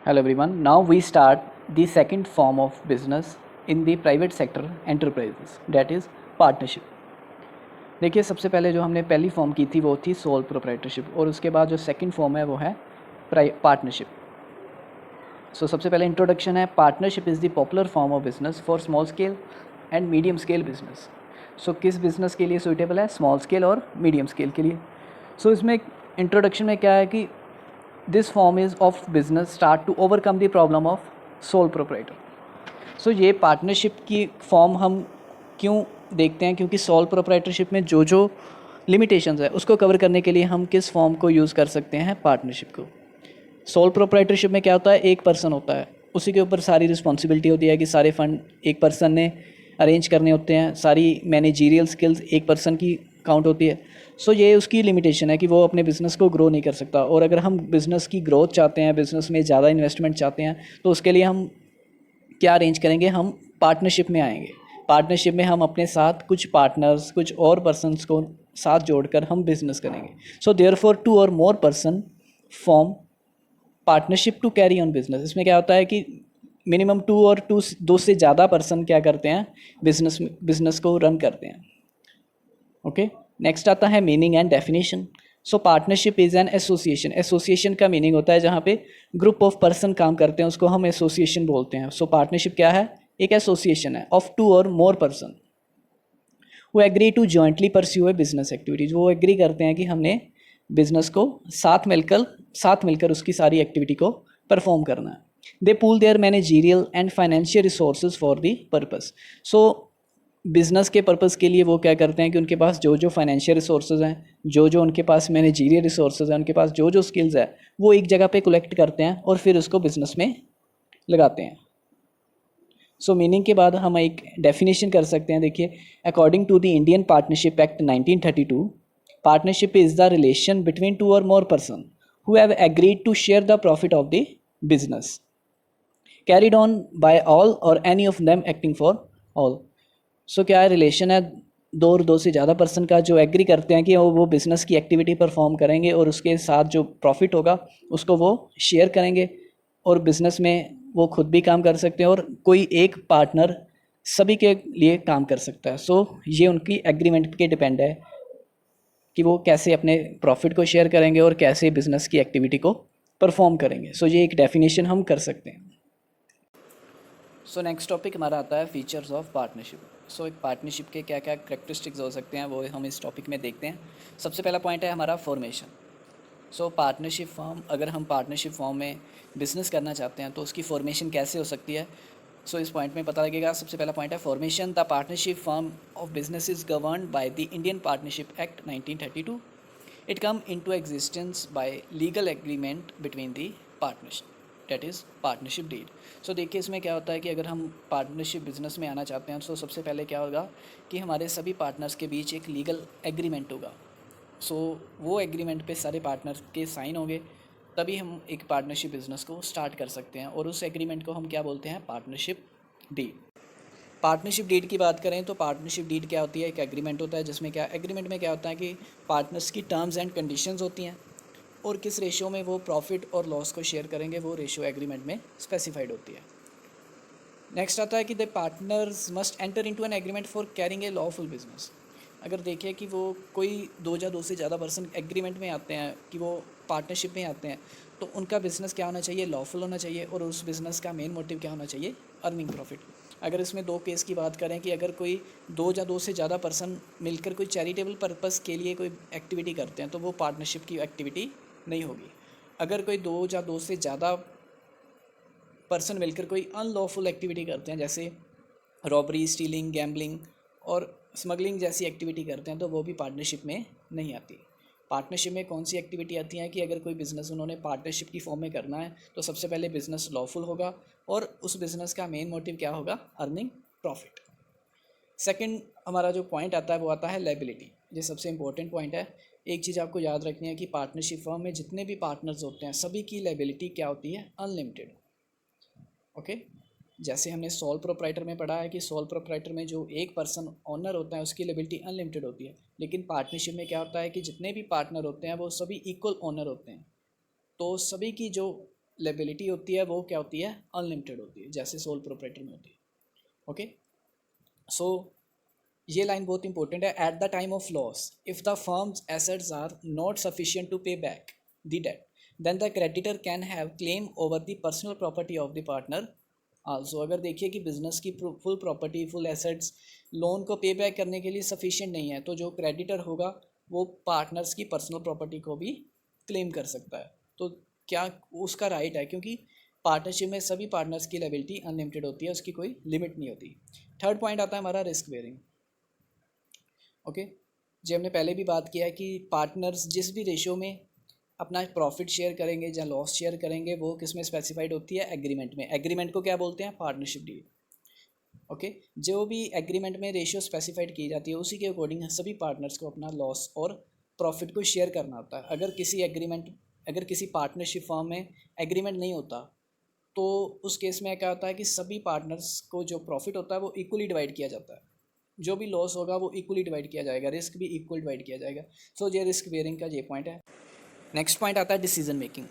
Hello everyone. Now we start the second form of business in the private sector enterprises, that is partnership. देखिए, सबसे पहले जो हमने पहली फॉर्म की थी वो थी सोल प्रोप्राइटरशिप, और उसके बाद जो सेकंड फॉर्म है वो है पार्टनरशिप. सो सबसे पहले इंट्रोडक्शन है. Partnership is the popular form of business for small scale and medium scale business. So किस बिजनेस के लिए सूटेबल है? स्मॉल स्केल और मीडियम स्केल के लिए. सो इसमें इंट्रोडक्शन में क्या है कि this form is of business start to overcome the problem of sole proprietor. So ये पार्टनरशिप की फॉर्म हम क्यों देखते हैं? क्योंकि सोल प्रोप्राइटरशिप में जो जो लिमिटेशंस है उसको कवर करने के लिए हम किस फॉर्म को यूज़ कर सकते हैं? पार्टनरशिप को. सोल प्रोप्राइटरशिप में क्या होता है? एक पर्सन होता है, उसी के ऊपर सारी रिस्पॉन्सिबिलिटी होती है कि सारे फंड एक पर्सन ने अरेंज करने होते हैं, सारी मैनेजीरियल स्किल्स एक पर्सन की काउंट होती है. सो ये उसकी लिमिटेशन है कि वो अपने बिज़नेस को ग्रो नहीं कर सकता. और अगर हम बिज़नेस की ग्रोथ चाहते हैं, बिज़नेस में ज़्यादा इन्वेस्टमेंट चाहते हैं, तो उसके लिए हम क्या अरेंज करेंगे? हम पार्टनरशिप में आएंगे. पार्टनरशिप में हम अपने साथ कुछ पार्टनर्स, कुछ और पर्सनस को साथ जोड़कर हम बिज़नेस करेंगे. सो therefore two or more person form partnership to carry on business. इसमें क्या होता है कि मिनिमम दो से ज़्यादा पर्सन क्या करते हैं? बिजनेस को रन करते हैं. ओके, नेक्स्ट आता है meaning and definition. So partnership is an association. Association का मीनिंग होता है जहाँ पे ग्रुप ऑफ पर्सन काम करते हैं, उसको हम एसोसिएशन बोलते हैं. सो पार्टनरशिप क्या है? एक एसोसिएशन है of two or more person वो agree to jointly pursue a business activities. वो एग्री करते हैं कि हमने बिजनेस को साथ मिलकर उसकी सारी एक्टिविटी को परफॉर्म करना है. They pool their managerial and financial resources for the purpose. So business के पर्पज़ के लिए वो क्या करते हैं कि उनके पास जो जो फाइनेंशियल रिसोर्सेज हैं, जो जो उनके पास मैनेजीरियल रिसोर्सेज हैं, उनके पास जो जो स्किल्स है, वो एक जगह पे कलेक्ट करते हैं और फिर उसको बिज़नेस में लगाते हैं. सो मीनिंग के बाद हम एक डेफिनेशन कर सकते हैं. देखिए, according to the Indian partnership act 1932, partnership is the relation between two or more person who have agreed to share the profit of the business carried on by all or any of them acting for all. So क्या relation है? दो और दो से ज़्यादा person का जो agree करते हैं कि वो बिज़नेस की एक्टिविटी परफॉर्म करेंगे और उसके साथ जो प्रॉफिट होगा उसको वो शेयर करेंगे, और बिज़नेस में वो खुद भी काम कर सकते हैं और कोई एक पार्टनर सभी के लिए काम कर सकता है. सो ये उनकी एग्रीमेंट के डिपेंड है कि वो कैसे अपने प्रॉफिट को शेयर करेंगे और कैसे बिज़नेस की एक्टिविटी को परफॉर्म करेंगे. सो ये एक डेफिनेशन हम कर सकते हैं. सो नेक्स्ट टॉपिक हमारा आता है फीचर्स ऑफ पार्टनरशिप. सो एक पार्टनरशिप के क्या क्या करेक्टरिस्टिक्स हो सकते हैं वो हम इस टॉपिक में देखते हैं. सबसे पहला पॉइंट है हमारा फॉर्मेशन. सो पार्टनरशिप फॉर्म, अगर हम पार्टनरशिप फॉर्म में बिज़नेस करना चाहते हैं तो उसकी फॉर्मेशन कैसे हो सकती है? सो इस पॉइंट में पता लगेगा. सबसे पहला पॉइंट है formation. The partnership form of business is governed by the Indian partnership act 1932. It come into existence by legal agreement between the partners, that is partnership deed. So देखिए, इसमें क्या होता है कि अगर हम पार्टनरशिप बिजनेस में आना चाहते हैं तो सबसे पहले क्या होगा कि हमारे सभी पार्टनर्स के बीच एक लीगल एग्रीमेंट होगा. सो वो एग्रीमेंट पे सारे पार्टनर के साइन होंगे, तभी हम एक पार्टनरशिप बिज़नेस को स्टार्ट कर सकते हैं. और उस एग्रीमेंट को हम क्या बोलते हैं? Partnership deed. पार्टनरशिप डीड की बात करें तो पार्टनरशिप डीड क्या होती है? एक एग्रीमेंट होता है जिसमें क्या एग्रीमेंट में क्या होता है कि पार्टनर्स की टर्म्स एंड कंडीशंस होती हैं, और किस रेशियो में वो प्रॉफिट और लॉस को शेयर करेंगे वो रेशियो एग्रीमेंट में स्पेसिफाइड होती है. नेक्स्ट आता है कि the partners must enter into an agreement for carrying a lawful business. अगर देखिए कि वो कोई दो से ज़्यादा पर्सन एग्रीमेंट में आते हैं, कि वो पार्टनरशिप में आते हैं, तो उनका बिज़नेस क्या होना चाहिए? लॉफुल होना चाहिए. और उस बिज़नेस का मेन मोटिव क्या होना चाहिए? Earning profit. अगर इसमें दो केस की बात करें कि अगर कोई दो से ज़्यादा पर्सन मिलकर कोई चैरिटेबल पर्पस के लिए कोई एक्टिविटी करते हैं तो वो पार्टनरशिप की एक्टिविटी नहीं होगी. अगर कोई दो से ज़्यादा पर्सन मिलकर कोई अनलॉफुल एक्टिविटी करते हैं, जैसे रॉबरी, स्टीलिंग, गैम्बलिंग और स्मगलिंग जैसी एक्टिविटी करते हैं, तो वो भी पार्टनरशिप में नहीं आती. पार्टनरशिप में कौन सी एक्टिविटी आती हैं कि अगर कोई बिज़नेस उन्होंने पार्टनरशिप की फॉर्म में करना है तो सबसे पहले बिज़नेस लॉफुल होगा, और उस बिज़नेस का मेन मोटिव क्या होगा? Earning profit. सेकंड हमारा जो पॉइंट आता है वो आता है लायबिलिटी. ये सबसे इंपॉर्टेंट पॉइंट है. एक चीज़ आपको याद रखनी है कि पार्टनरशिप फॉर्म में जितने भी पार्टनर्स होते हैं सभी की लायबिलिटी क्या होती है? अनलिमिटेड. ओके, जैसे हमने सोल प्रोप्राइटर में पढ़ा है कि सोल प्रोप्राइटर में जो एक पर्सन ओनर होता है उसकी लायबिलिटी अनलिमिटेड होती है, लेकिन पार्टनरशिप में क्या होता है कि जितने भी पार्टनर होते हैं वो सभी इक्वल ओनर होते हैं, तो सभी की जो लायबिलिटी होती है वो क्या होती है, अनलिमिटेड होती है, जैसे सोल प्रोप्राइटर में होती है। ओके, सो ये लाइन बहुत इंपॉर्टेंट है। At the time of loss if the firm's assets are not sufficient to pay back the debt then the creditor can have claim over the personal property of the partner also. अगर देखिए कि business की full property, full assets loan को pay back करने के लिए sufficient नहीं है, तो जो क्रेडिटर होगा वो पार्टनर्स की पर्सनल प्रॉपर्टी को भी क्लेम कर सकता है। तो क्या उसका राइट है, क्योंकि पार्टनरशिप में सभी पार्टनर्स की लायबिलिटी अनलिमिटेड होती है, उसकी कोई लिमिट नहीं होती। थर्ड पॉइंट आता है हमारा रिस्क बेयरिंग। ओके, जी हमने पहले भी बात किया है कि पार्टनर्स जिस भी रेशियो में अपना प्रॉफिट शेयर करेंगे या लॉस शेयर करेंगे वो किस में स्पेसिफाइड होती है, एग्रीमेंट में। एग्रीमेंट को क्या बोलते हैं, पार्टनरशिप डीड। ओके, जो भी एग्रीमेंट में रेशियो स्पेसिफाइड की जाती है उसी के अकॉर्डिंग सभी पार्टनर्स को अपना लॉस और प्रॉफिट को शेयर करना होता है। अगर किसी पार्टनरशिप फर्म में एग्रीमेंट नहीं होता तो उस केस में क्या होता है कि सभी पार्टनर्स को जो प्रॉफिट होता है वो इक्वली डिवाइड किया जाता है, जो भी लॉस होगा वो इक्वली डिवाइड किया जाएगा, रिस्क भी इक्वल डिवाइड किया जाएगा। सो ये रिस्क बेयरिंग का ये पॉइंट है। नेक्स्ट पॉइंट आता है decision making.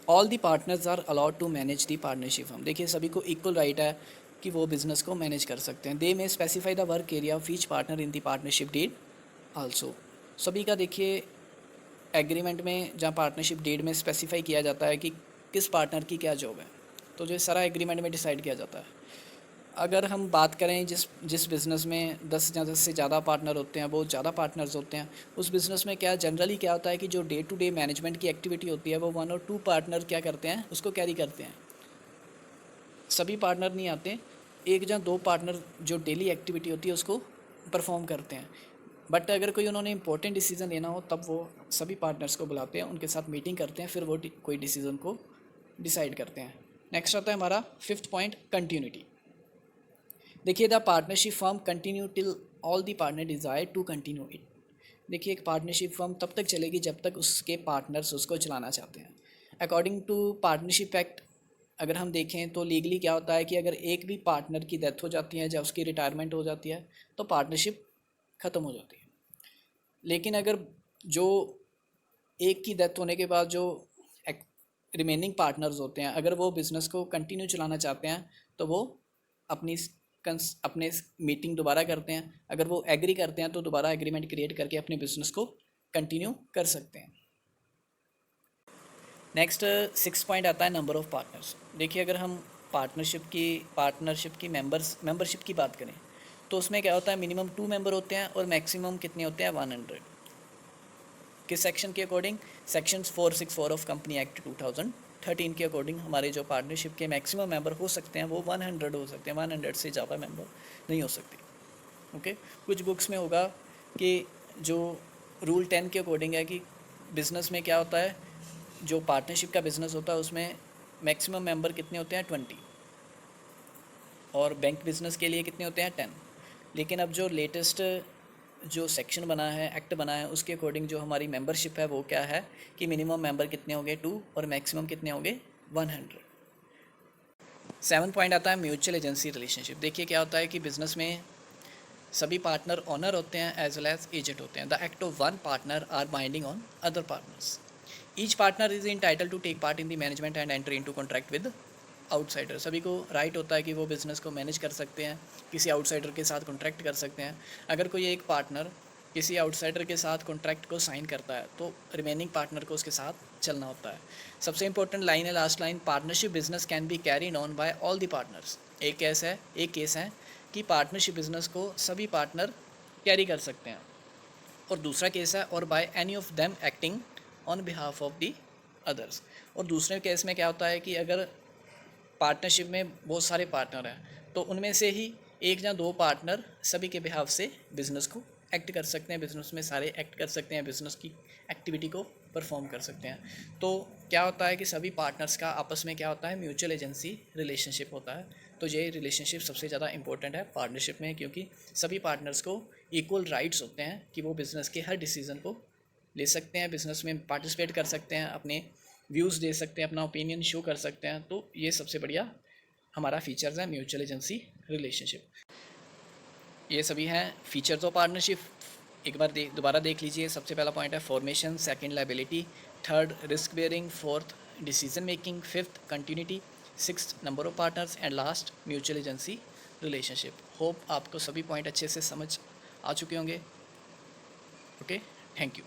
All the partners are allowed to manage the partnership firm. देखिए सभी को इक्वल राइट है कि वो बिजनेस को मैनेज कर सकते हैं। They may specify the work area of each partner in the partnership deed also. सभी का देखिए एग्रीमेंट में जहाँ पार्टनरशिप डीड में स्पेसिफाई किया जाता है कि किस पार्टनर की क्या जॉब है, तो जो सारा एग्रीमेंट में डिसाइड किया जाता है। अगर हम बात करें जिस बिज़नेस में 10 से ज़्यादा पार्टनर होते हैं, बहुत ज़्यादा पार्टनर्स होते हैं, उस बिज़नेस में क्या जनरली क्या होता है कि जो डे टू डे मैनेजमेंट की एक्टिविटी होती है वो 1 और 2 पार्टनर क्या करते हैं, उसको कैरी करते हैं। सभी पार्टनर नहीं आते, 1 या 2 पार्टनर जो डेली एक्टिविटी होती है उसको परफॉर्म करते हैं। बट अगर कोई उन्होंने इंपॉर्टेंट डिसीजन लेना हो तब वो सभी पार्टनर्स को बुलाते हैं, उनके साथ मीटिंग करते हैं, फिर वो कोई डिसीजन को डिसाइड करते हैं। नेक्स्ट आता है हमारा 5th पॉइंट, कंटिन्यूटी। देखिए the partnership firm continue till all the partner desire to continue it. देखिए एक पार्टनरशिप फर्म तब तक चलेगी जब तक उसके पार्टनर्स उसको चलाना चाहते हैं। अकॉर्डिंग टू पार्टनरशिप एक्ट अगर हम देखें तो लीगली क्या होता है कि अगर एक भी पार्टनर की डेथ हो जाती है या उसकी रिटायरमेंट हो जाती है तो पार्टनरशिप ख़त्म हो जाती है। लेकिन अगर जो एक की डेथ होने के बाद जो रिमेनिंग पार्टनर्स होते हैं अगर वो बिज़नेस को कंटिन्यू चलाना चाहते हैं तो वो अपने मीटिंग दोबारा करते हैं। अगर वो एग्री करते हैं तो दोबारा एग्रीमेंट क्रिएट करके अपने बिज़नेस को कंटिन्यू कर सकते हैं। नेक्स्ट 6 पॉइंट आता है नंबर ऑफ़ पार्टनर्स। देखिए अगर हम पार्टनरशिप की मेंबरशिप की बात करें तो उसमें क्या होता है, मिनिमम 2 मेंबर होते हैं और मैक्सिमम कितने होते हैं, 100। किस सेक्शन के according, section 464 of company act 2013 के अकॉर्डिंग हमारे जो पार्टनरशिप के मैक्सिमम मेंबर हो सकते हैं वो 100 हो सकते हैं, 100 से ज़्यादा मेंबर नहीं हो सकते। ओके, कुछ बुक्स में होगा कि जो रूल 10 के अकॉर्डिंग है कि बिज़नेस में क्या होता है, जो पार्टनरशिप का बिज़नेस होता है उसमें मैक्सिमम मेंबर कितने होते हैं, 20, और बैंक बिज़नेस के लिए कितने होते हैं, 10। लेकिन अब जो लेटेस्ट जो सेक्शन बना है, एक्ट बना है, उसके अकॉर्डिंग जो हमारी मेंबरशिप है वो क्या है कि मिनिमम मेंबर कितने होंगे, 2, और मैक्सिमम कितने होंगे, 100। 7 पॉइंट आता है म्यूचुअल एजेंसी रिलेशनशिप। देखिए क्या होता है कि बिज़नेस में सभी पार्टनर ओनर होते हैं एज वेल एज एजेंट होते हैं। The act of one partner are binding on other partners. Each partner is entitled to take part in the management and enter into contract with outsider. सभी को right होता है कि वो business को manage कर सकते हैं, किसी आउटसाइडर के साथ कॉन्ट्रैक्ट कर सकते हैं। अगर कोई एक पार्टनर किसी आउटसाइडर के साथ कॉन्ट्रैक्ट को साइन करता है तो रिमेनिंग पार्टनर को उसके साथ चलना होता है। सबसे इंपॉर्टेंट लाइन है last line, partnership business can be carried on by all the partners. एक केस है कि पार्टनरशिप बिजनेस को सभी पार्टनर कैरी कर सकते हैं, और दूसरा केस है और by any of them acting on behalf of the others. और दूसरे केस में क्या होता है कि अगर पार्टनरशिप में बहुत सारे पार्टनर हैं तो उनमें से ही 1 या 2 पार्टनर सभी के बिहाफ से बिज़नेस को एक्ट कर सकते हैं, बिज़नेस में सारे एक्ट कर सकते हैं, बिज़नेस की एक्टिविटी को परफॉर्म कर सकते हैं। तो क्या होता है कि सभी पार्टनर्स का आपस में क्या होता है, म्यूचुअल एजेंसी रिलेशनशिप होता है। तो ये रिलेशनशिप सबसे ज़्यादा इंपॉर्टेंट है पार्टनरशिप में, क्योंकि सभी पार्टनर्स को इक्वल राइट्स होते हैं कि वो बिज़नेस के हर डिसीज़न को ले सकते हैं, बिज़नेस में पार्टिसिपेट कर सकते हैं, अपने व्यूज़ दे सकते हैं, अपना ओपिनियन शो कर सकते हैं। तो ये सबसे बढ़िया हमारा फीचर्स है म्यूचुअल एजेंसी रिलेशनशिप। ये सभी हैं फीचर्स ऑफ पार्टनरशिप। एक बार दोबारा देख लीजिए। सबसे पहला पॉइंट है formation, second liability, third risk bearing, fourth decision making, fifth continuity, sixth number of partners and last mutual agency relationship. Hope आपको सभी पॉइंट अच्छे से समझ आ चुके होंगे। Okay, thank you.